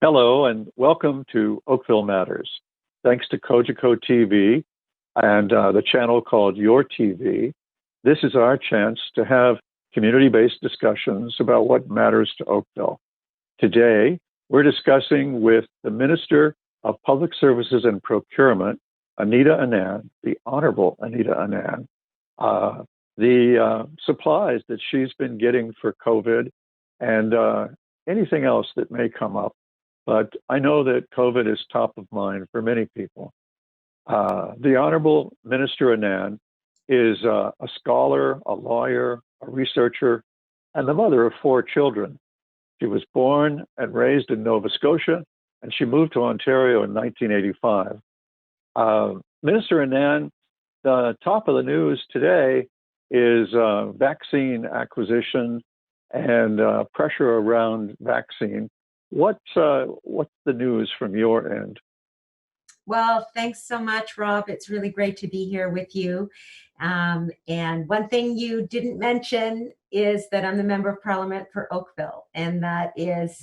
Hello and welcome to Oakville Matters. Thanks to Kojiko TV and the channel called Your TV, this is our chance to have community-based discussions about what matters to Oakville. Today, we're discussing with the Minister of Public Services and Procurement, Anita Anand, the Honorable Anita Anand, the supplies that she's been getting for COVID and anything else that may come up. But I know that COVID is top of mind for many people. The Honorable Minister Anand is a scholar, a lawyer, a researcher, and the mother of four children. She was born and raised in Nova Scotia, and she moved to Ontario in 1985. Minister Anand, the top of the news today is vaccine acquisition and pressure around vaccine. What's the news from your end? Well, thanks so much, Rob. It's really great to be here with you. And one thing you didn't mention is that I'm the Member of Parliament for Oakville. And that is,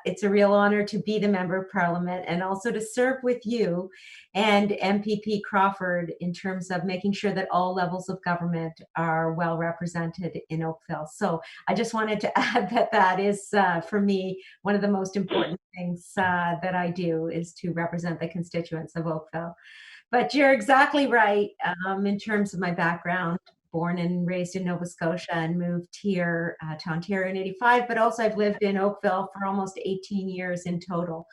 it's a real honor to be the Member of Parliament and also to serve with you and MPP Crawford in terms of making sure that all levels of government are well represented in Oakville. So I just wanted to add that that is, for me, one of the most important things that I do is to represent the constituents of Oakville. But you're exactly right in terms of my background. Born and raised in Nova Scotia and moved here to Ontario in '85, but also I've lived in Oakville for almost 18 years in total.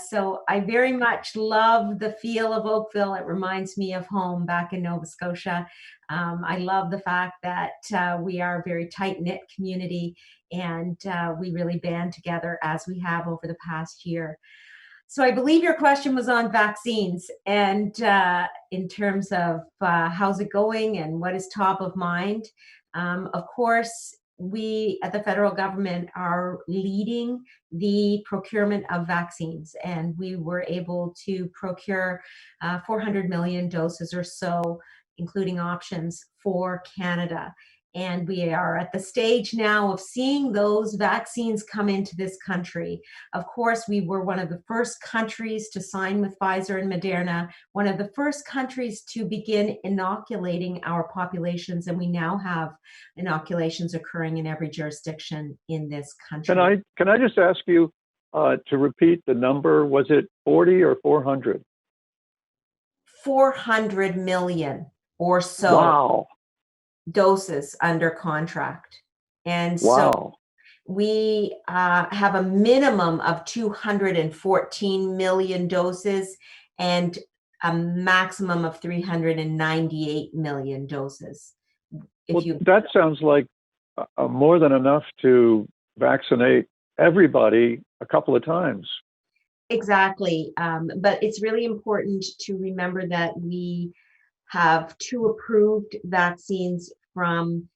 So I very much love the feel of Oakville. It reminds me of home back in Nova Scotia. I love the fact that we are a very tight-knit community and we really band together as we have over the past year. So I believe your question was on vaccines and in terms of how's it going and what is top of mind. Of course, we at the federal government are leading the procurement of vaccines, and we were able to procure 400 million doses or so, including options for Canada. And we are at the stage now of seeing those vaccines come into this country. Of course, we were one of the first countries to sign with Pfizer and Moderna, one of the first countries to begin inoculating our populations, and we now have inoculations occurring in every jurisdiction in this country. Can I just ask you to repeat the number? Was it 40 or 400? 400 million or so. Wow. Doses under contract. And wow. So we have a minimum of 214 million doses and a maximum of 398 million doses. That sounds like more than enough to vaccinate everybody a couple of times. Exactly. But it's really important to remember that we have two approved vaccines from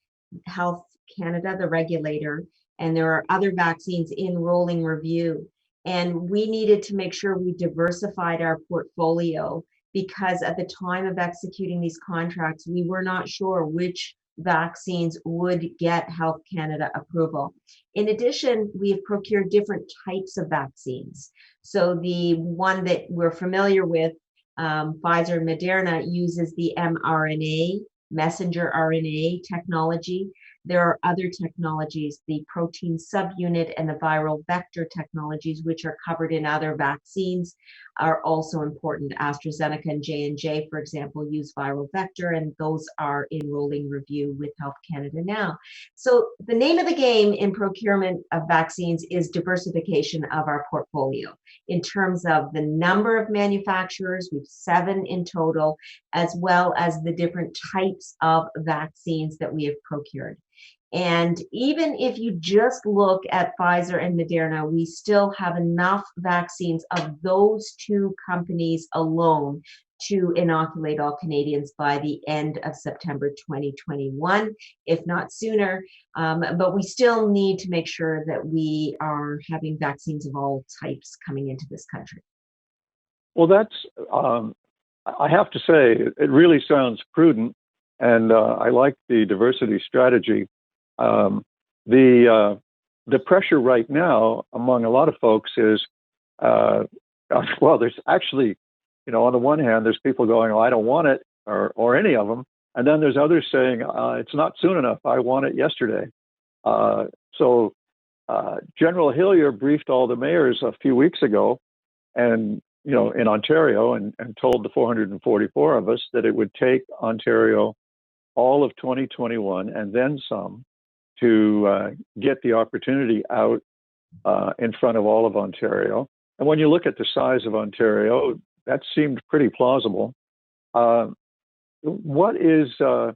Health Canada, the regulator, and there are other vaccines in rolling review. And we needed to make sure we diversified our portfolio because at the time of executing these contracts, we were not sure which vaccines would get Health Canada approval. In addition, we have procured different types of vaccines. So the one that we're familiar with, Pfizer and Moderna, uses the mRNA, messenger RNA technology. There are other technologies, the protein subunit and the viral vector technologies, which are covered in other vaccines, are also important. AstraZeneca and J&J, for example, use viral vector, and those are in rolling review with Health Canada now. So the name of the game in procurement of vaccines is diversification of our portfolio. In terms of the number of manufacturers, we've 7 in total, as well as the different types of vaccines that we have procured. And even if you just look at Pfizer and Moderna, we still have enough vaccines of those two companies alone to inoculate all Canadians by the end of September 2021, if not sooner. But we still need to make sure that we are having vaccines of all types coming into this country. Well, that's, I have to say, it really sounds prudent, and I like the diversity strategy. The pressure right now among a lot of folks is Uh, well, there's actually, on the one hand, there's people going, "Oh, I don't want it," or any of them, and then there's others saying, "It's not soon enough. I want it yesterday." So General Hillier briefed all the mayors a few weeks ago, and in Ontario, and told the 444 of us that it would take Ontario all of 2021 and then some to get the opportunity out in front of all of Ontario. And when you look at the size of Ontario, that seemed pretty plausible. Uh, what is the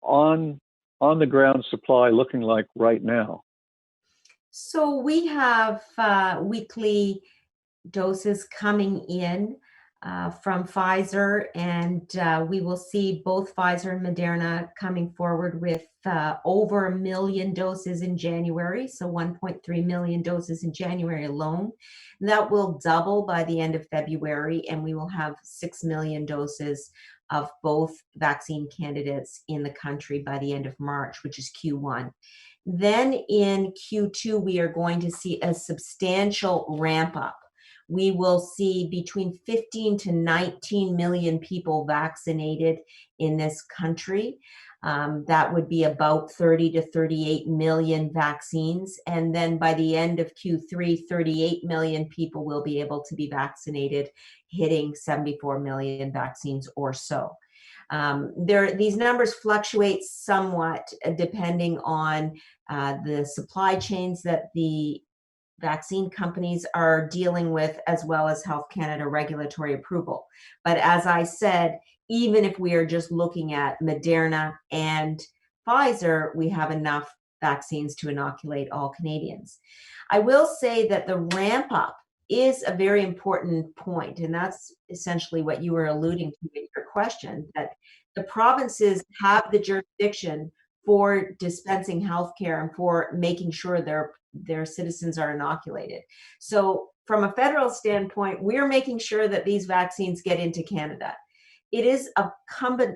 on the ground supply looking like right now? So we have weekly doses coming in from Pfizer, and we will see both Pfizer and Moderna coming forward with over 1 million doses in January, so 1.3 million doses in January alone. That will double by the end of February, and we will have 6 million doses of both vaccine candidates in the country by the end of March, which is Q1. Then in Q2, we are going to see a substantial ramp up. We will see between 15 to 19 million people vaccinated in this country. That would be about 30 to 38 million vaccines. And then by the end of Q3, 38 million people will be able to be vaccinated, hitting 74 million vaccines or so. These numbers fluctuate somewhat depending on the supply chains that the vaccine companies are dealing with, as well as Health Canada regulatory approval. But as I said, even if we are just looking at Moderna and Pfizer, we have enough vaccines to inoculate all Canadians. I will say that the ramp up is a very important point, and that's essentially what you were alluding to in your question, that the provinces have the jurisdiction for dispensing healthcare and for making sure their citizens are inoculated. So from a federal standpoint, we're making sure that these vaccines get into Canada. It is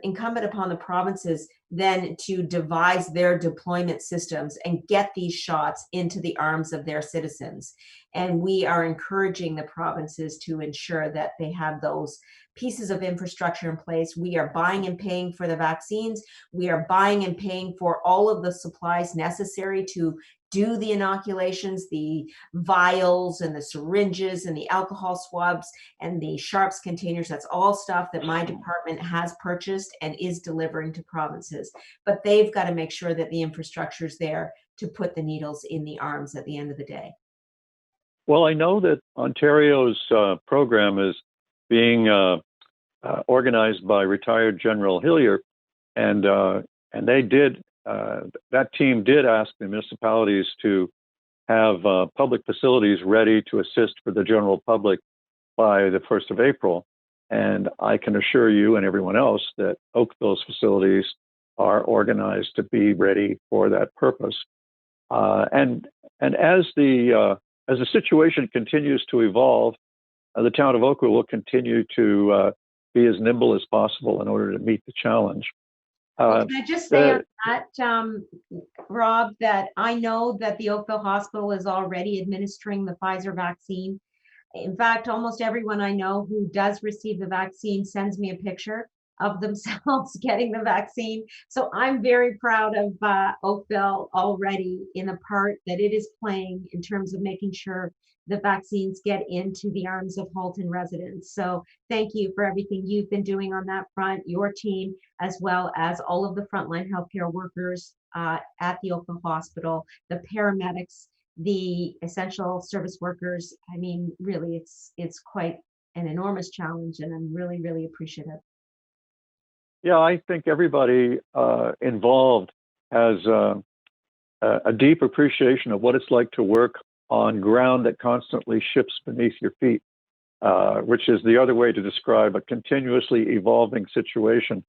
incumbent upon the provinces then to devise their deployment systems and get these shots into the arms of their citizens. And we are encouraging the provinces to ensure that they have those pieces of infrastructure in place. We are buying and paying for the vaccines. We are buying and paying for all of the supplies necessary to do the inoculations, the vials and the syringes and the alcohol swabs and the sharps containers. That's all stuff that my department has purchased and is delivering to provinces. But they've got to make sure that the infrastructure is there to put the needles in the arms at the end of the day. Well, I know that Ontario's program is being organized by retired General Hillier, and they did. That team did ask the municipalities to have public facilities ready to assist for the general public by the 1st of April. And I can assure you and everyone else that Oakville's facilities are organized to be ready for that purpose. And as the situation continues to evolve, the town of Oakville will continue to be as nimble as possible in order to meet the challenge. Well, can I just say on that, Rob, that I know that the Oakville Hospital is already administering the Pfizer vaccine. In fact, almost everyone I know who does receive the vaccine sends me a picture of themselves getting the vaccine. So I'm very proud of Oakville already in the part that it is playing in terms of making sure the vaccines get into the arms of Halton residents. So thank you for everything you've been doing on that front, your team, as well as all of the frontline healthcare workers at the Oakville Hospital, the paramedics, the essential service workers. I mean, really, it's quite an enormous challenge, and I'm really, really appreciative. Yeah, I think everybody involved has a deep appreciation of what it's like to work on ground that constantly shifts beneath your feet, which is the other way to describe a continuously evolving situation.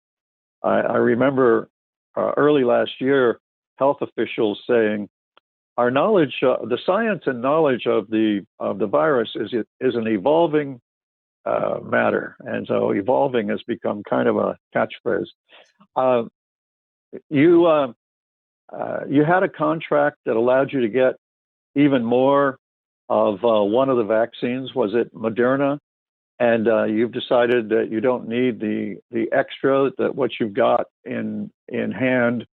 I remember early last year, health officials saying, our knowledge, the science and knowledge of the virus is an evolving matter, and so evolving has become kind of a catchphrase. You had a contract that allowed you to get even more of one of the vaccines. Was it Moderna? And you've decided that you don't need the extra, that what you've got in hand.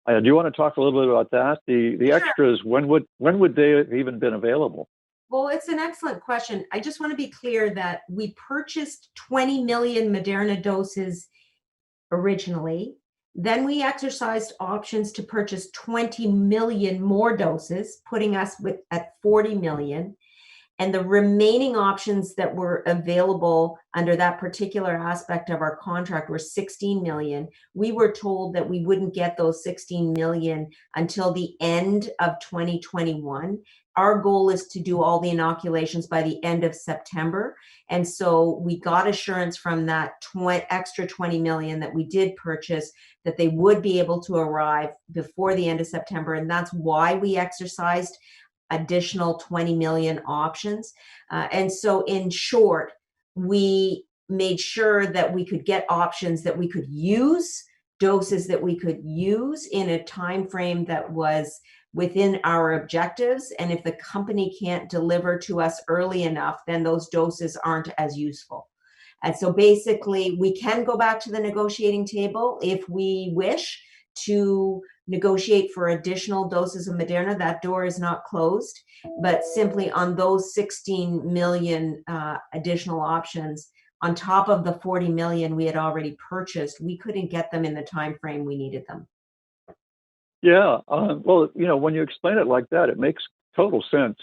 Do you want to talk a little bit about that? The Sure. extras, when would they have even been available? Well, it's an excellent question. I just want to be clear that we purchased 20 million Moderna doses originally. Then we exercised options to purchase 20 million more doses, putting us at 40 million. And the remaining options that were available under that particular aspect of our contract were 16 million. We were told that we wouldn't get those 16 million until the end of 2021. Our goal is to do all the inoculations by the end of September. And so we got assurance from that extra 20 million that we did purchase that they would be able to arrive before the end of September. And that's why we exercised additional 20 million options. And so in short, we made sure that we could get options that we could use, doses that we could use in a time frame that was within our objectives. And if the company can't deliver to us early enough, then those doses aren't as useful. And so basically, we can go back to the negotiating table if we wish to negotiate for additional doses of Moderna. That door is not closed, but simply on those 16 million additional options, on top of the 40 million we had already purchased, we couldn't get them in the time frame we needed them. Yeah, well, when you explain it like that, it makes total sense.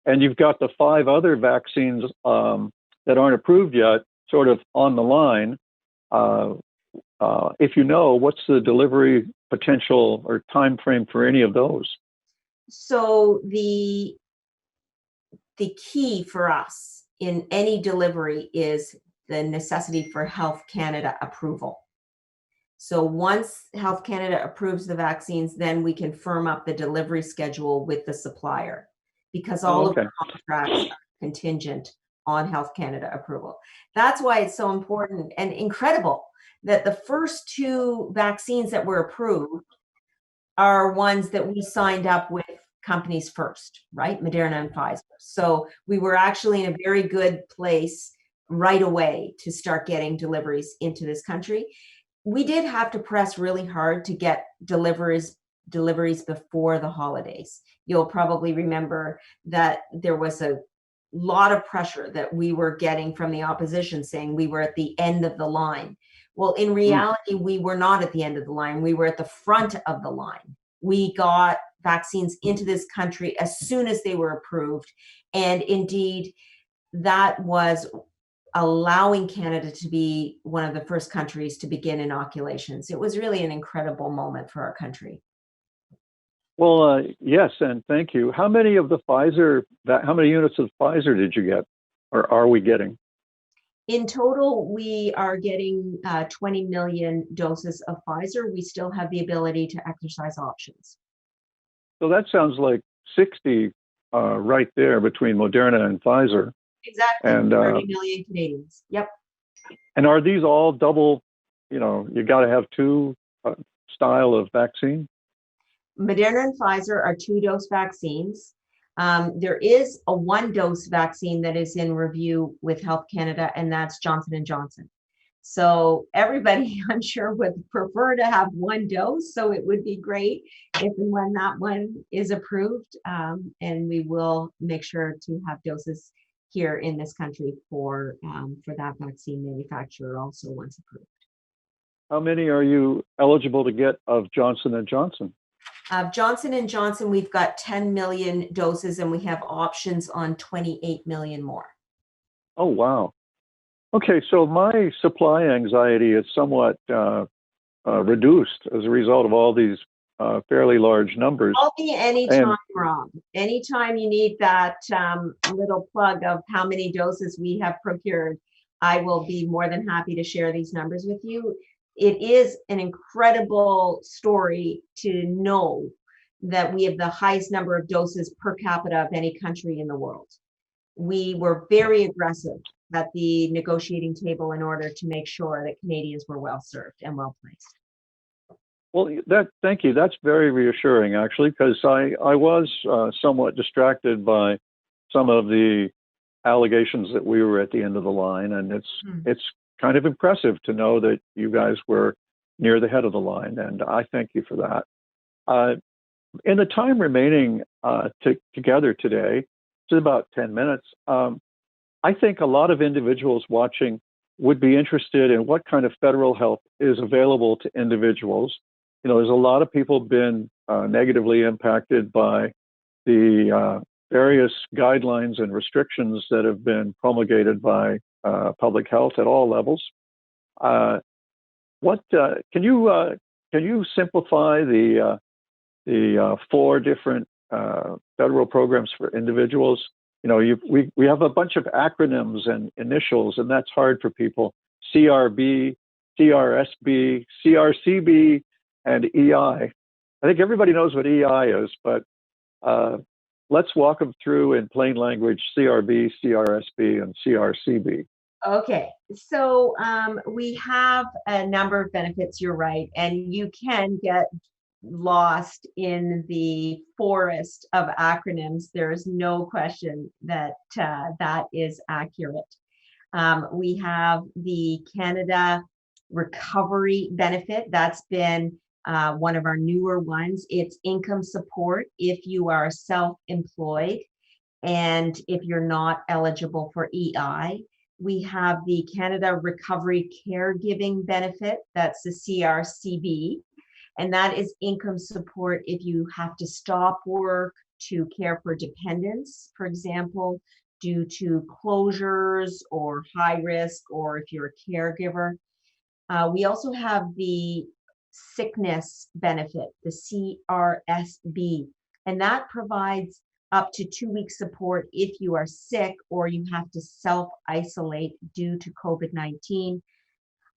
And you've got the 5 other vaccines that aren't approved yet, sort of on the line. If you know, what's the delivery potential or time frame for any of those? So the key for us in any delivery is the necessity for Health Canada approval. So once Health Canada approves the vaccines, then we can firm up the delivery schedule with the supplier, because all of the contracts are contingent on Health Canada approval. That's why it's so important and incredible that the first 2 vaccines that were approved are ones that we signed up with companies first, right? Moderna and Pfizer. So we were actually in a very good place right away to start getting deliveries into this country. We did have to press really hard to get deliveries before the holidays. You'll probably remember that there was a lot of pressure that we were getting from the opposition saying we were at the end of the line. Well, in reality, we were not at the end of the line. We were at the front of the line. We got vaccines into this country as soon as they were approved. And indeed, that was allowing Canada to be one of the first countries to begin inoculations. It was really an incredible moment for our country. Well, yes, and thank you. How many units of Pfizer did you get, or are we getting? In total, we are getting 20 million doses of Pfizer. We still have the ability to exercise options. So that sounds like 60 right there between Moderna and Pfizer. Exactly, and 30 million Canadians. Yep. And are these all double, you got to have 2 style of vaccine? Moderna and Pfizer are 2-dose vaccines. There is a 1-dose vaccine that is in review with Health Canada, and that's Johnson & Johnson. So everybody, I'm sure, would prefer to have 1 dose. So it would be great if and when that one is approved. And we will make sure to have doses here in this country for that vaccine manufacturer also once approved. How many are you eligible to get of Johnson & Johnson? Johnson & Johnson, we've got 10 million doses, and we have options on 28 million more. Oh, wow. Okay, so my supply anxiety is somewhat reduced as a result of all these fairly large numbers. Call me anytime, Rob. Anytime you need that little plug of how many doses we have procured, I will be more than happy to share these numbers with you. It is an incredible story to know that we have the highest number of doses per capita of any country in the world. We were very aggressive at the negotiating table in order to make sure that Canadians were well served and well placed. Well, thank you. That's very reassuring, actually, because I was somewhat distracted by some of the allegations that we were at the end of the line, and it's kind of impressive to know that you guys were near the head of the line, and I thank you for that. In the time remaining together today, it's about 10 minutes. I think a lot of individuals watching would be interested in what kind of federal help is available to individuals. There's a lot of people been negatively impacted by the various guidelines and restrictions that have been promulgated by public health at all levels. What can you simplify the 4 different federal programs for individuals? We have a bunch of acronyms and initials, and that's hard for people. CRB, CRSB, CRCB, and EI. I think everybody knows what EI is, but let's walk them through in plain language: CRB, CRSB, and CRCB. Okay, so we have a number of benefits, you're right, and you can get lost in the forest of acronyms. There is no question that that is accurate. We have the Canada Recovery Benefit. That's been one of our newer ones. It's income support if you are self-employed and if you're not eligible for EI. We have the Canada Recovery Caregiving Benefit. That's the CRCB. And that is income support if you have to stop work to care for dependents, for example, due to closures or high risk, or if you're a caregiver. We also have the sickness benefit, the CRSB, and that provides up to 2 weeks support if you are sick or you have to self-isolate due to COVID-19.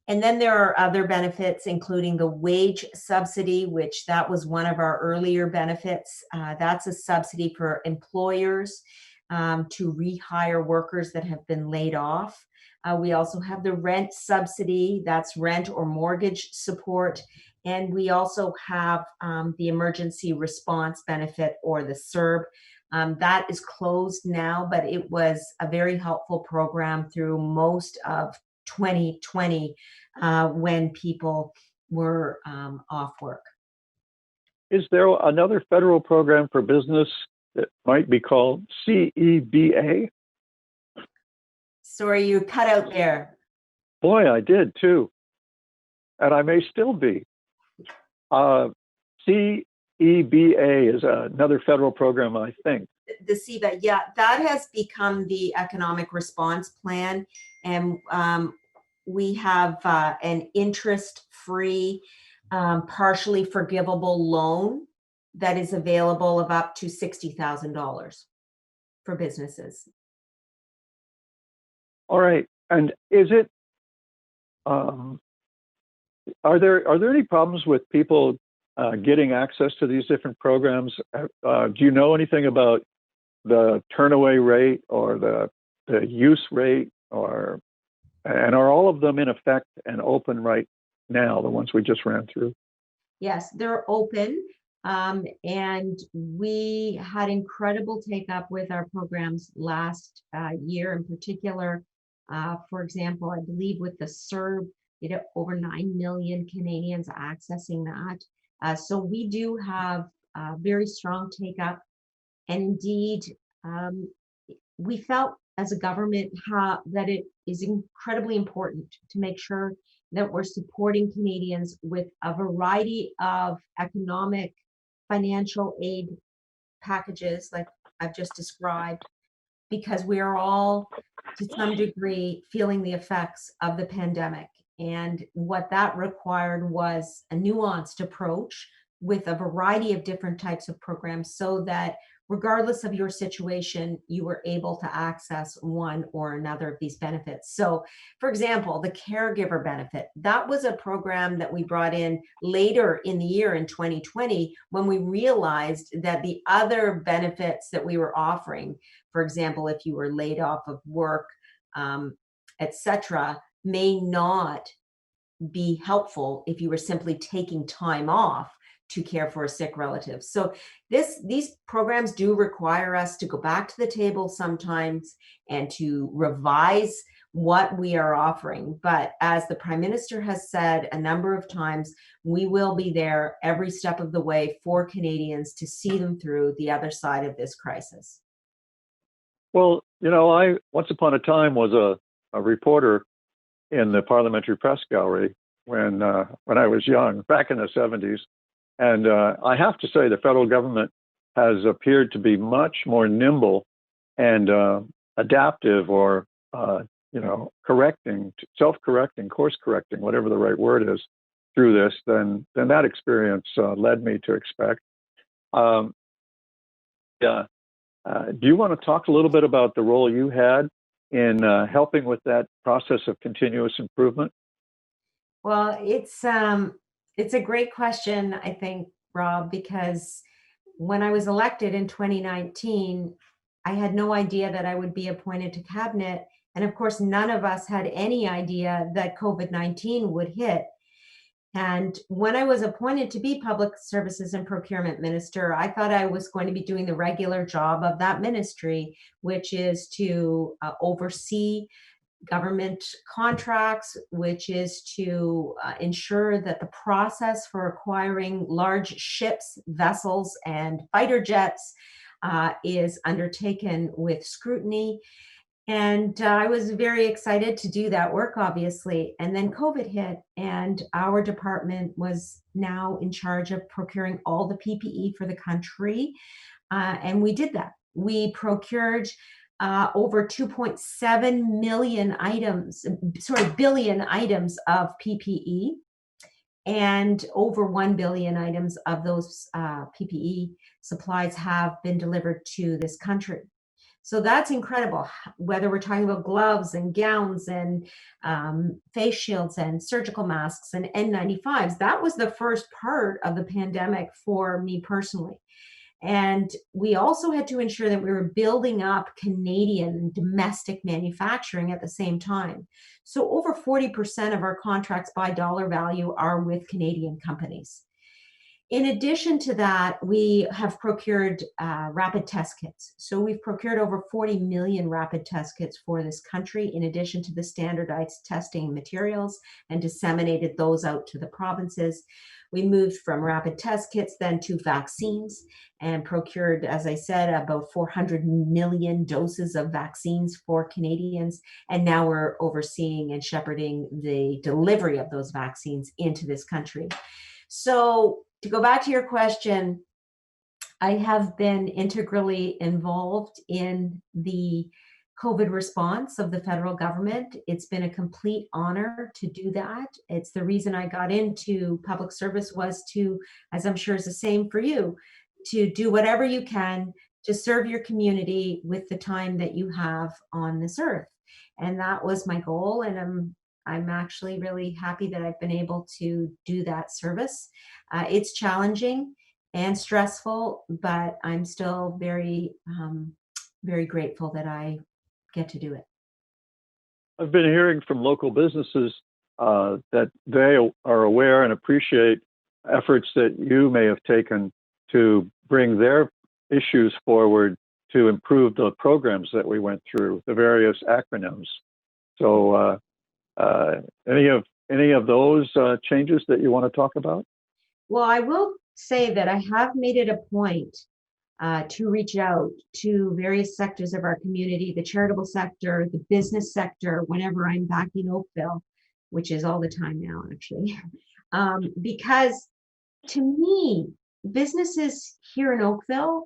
And then there are other benefits, including the wage subsidy, which that was one of our earlier benefits. That's a subsidy for employers to rehire workers that have been laid off. We also have the rent subsidy, that's rent or mortgage support. And we also have the emergency response benefit, or the CERB. That is closed now, but it was a very helpful program through most of 2020 when people were off work. Is there another federal program for business that might be called CEBA? Sorry, you cut out there. Boy, I did too. And I may still be. CEBA is another federal program, I think. The CEBA, yeah, that has become the Economic Response Plan. And we have an interest-free, partially forgivable loan that is available of up to $60,000 for businesses. All right. And is it, are there any problems with people getting access to these different programs? Do you know anything about the turnaway rate or the use rate, and are all of them in effect and open right now, the ones we just ran through? Yes, they're open. And we had incredible take up with our programs last year in particular. For example, I believe with the CERB, over 9 million Canadians accessing that. So we do have very strong take up. And indeed, we felt as a government that it is incredibly important to make sure that we're supporting Canadians with a variety of economic, financial aid packages like I've just described, because we are all, to some degree, feeling the effects of the pandemic. And what that required was a nuanced approach with a variety of different types of programs, so that regardless of your situation, you were able to access one or another of these benefits. So, for example, the Caregiver Benefit, that was a program that we brought in later in the year in 2020, when we realized that the other benefits that we were offering, for example, if you were laid off of work, etc., may not be helpful if you were simply taking time off to care for a sick relative. So these programs do require us to go back to the table sometimes and to revise what we are offering. But as the Prime Minister has said a number of times, we will be there every step of the way for Canadians to see them through the other side of this crisis. Well, I once upon a time was a reporter in the Parliamentary Press Gallery when I was young, back in the 70s. And I have to say the federal government has appeared to be much more nimble and adaptive, or correcting, self-correcting, course-correcting, whatever the right word is, through this than that experience led me to expect. Yeah. Do you want to talk a little bit about the role you had in helping with that process of continuous improvement? Well, it's a great question, I think, Rob, because when I was elected in 2019, I had no idea that I would be appointed to cabinet. And of course, none of us had any idea that COVID-19 would hit. And when I was appointed to be Public Services and Procurement Minister, I thought I was going to be doing the regular job of that ministry, which is to oversee government contracts, which is to ensure that the process for acquiring large ships, vessels, and fighter jets is undertaken with scrutiny. And I was very excited to do that work, obviously. And then COVID hit, and our department was now in charge of procuring all the PPE for the country. And we did that. We procured over 2.7 billion items of PPE, and over 1 billion items of those PPE supplies have been delivered to this country. So that's incredible, whether we're talking about gloves and gowns and face shields and surgical masks and N95s. That was the first part of the pandemic for me personally. And we also had to ensure that we were building up Canadian domestic manufacturing at the same time. So over 40% of our contracts by dollar value are with Canadian companies. In addition to that, we have procured rapid test kits. So we've procured over 40 million rapid test kits for this country, in addition to the standardized testing materials, and disseminated those out to the provinces. We moved from rapid test kits then to vaccines and procured, as I said, about 400 million doses of vaccines for Canadians. And now we're overseeing and shepherding the delivery of those vaccines into this country. So to go back to your question, I have been integrally involved in the COVID response of the federal government. It's been a complete honor to do that. It's the reason I got into public service, was to, as I'm sure is the same for you, to do whatever you can to serve your community with the time that you have on this earth. And that was my goal. And I'm actually really happy that I've been able to do that service. It's challenging and stressful, but I'm still very, very grateful that I get to do it. I've been hearing from local businesses that they are aware and appreciate efforts that you may have taken to bring their issues forward to improve the programs that we went through, the various acronyms. So any of those changes that you want to talk about? Well, I will say that I have made it a point to reach out to various sectors of our community, the charitable sector, the business sector, whenever I'm back in Oakville, which is all the time now, actually. Because to me, businesses here in Oakville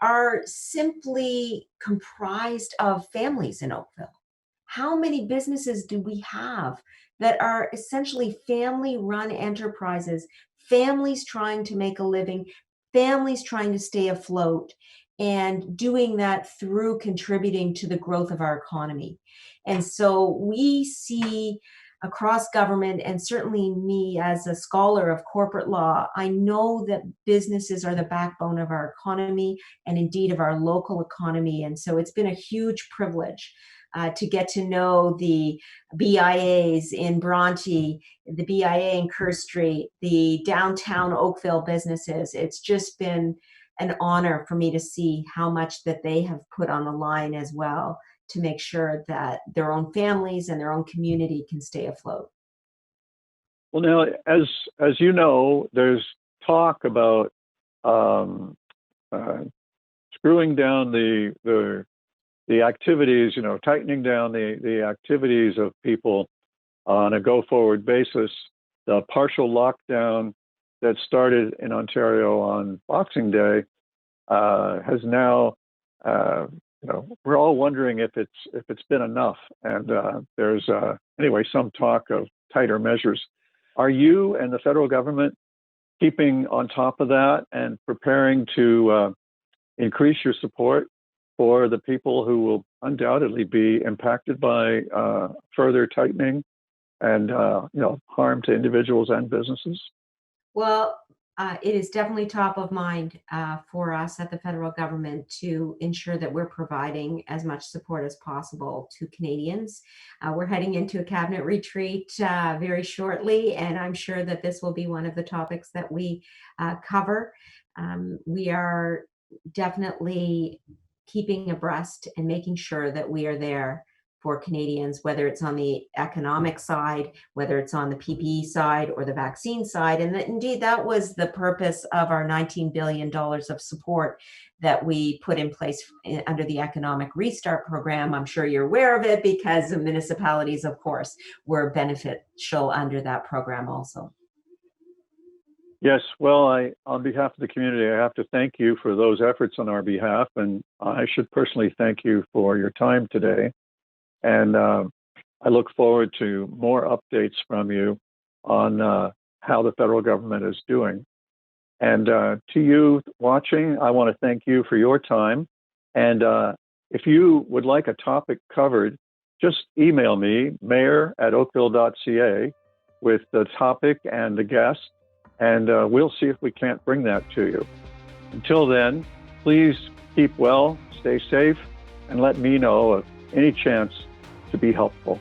are simply comprised of families in Oakville. How many businesses do we have that are essentially family-run enterprises, families trying to make a living, families trying to stay afloat, and doing that through contributing to the growth of our economy? And so we see across government, and certainly me as a scholar of corporate law, I know that businesses are the backbone of our economy and indeed of our local economy. And so it's been a huge privilege to get to know the BIAs in Bronte, the BIA in Kerr Street, the downtown Oakville businesses. It's just been an honor for me to see how much that they have put on the line as well to make sure that their own families and their own community can stay afloat. Well, now, as you know, there's talk about screwing down the activities, tightening down the activities of people on a go-forward basis. The partial lockdown that started in Ontario on Boxing Day has now, we're all wondering if it's been enough. And there's anyway some talk of tighter measures. Are you and the federal government keeping on top of that and preparing to increase your support for the people who will undoubtedly be impacted by further tightening and harm to individuals and businesses? Well, it is definitely top of mind for us at the federal government to ensure that we're providing as much support as possible to Canadians. We're heading into a cabinet retreat very shortly, and I'm sure that this will be one of the topics that we cover. We are definitely keeping abreast and making sure that we are there for Canadians, whether it's on the economic side, whether it's on the PPE side or the vaccine side. And indeed, that was the purpose of our $19 billion of support that we put in place under the Economic Restart Program. I'm sure you're aware of it because the municipalities, of course, were beneficial under that program also. Yes, well, on behalf of the community, I have to thank you for those efforts on our behalf, and I should personally thank you for your time today. And I look forward to more updates from you on how the federal government is doing. And to you watching, I want to thank you for your time. And if you would like a topic covered, just email me, mayor@oakville.ca, with the topic and the guest, and we'll see if we can't bring that to you. Until then, please keep well, stay safe, and let me know of any chance to be helpful.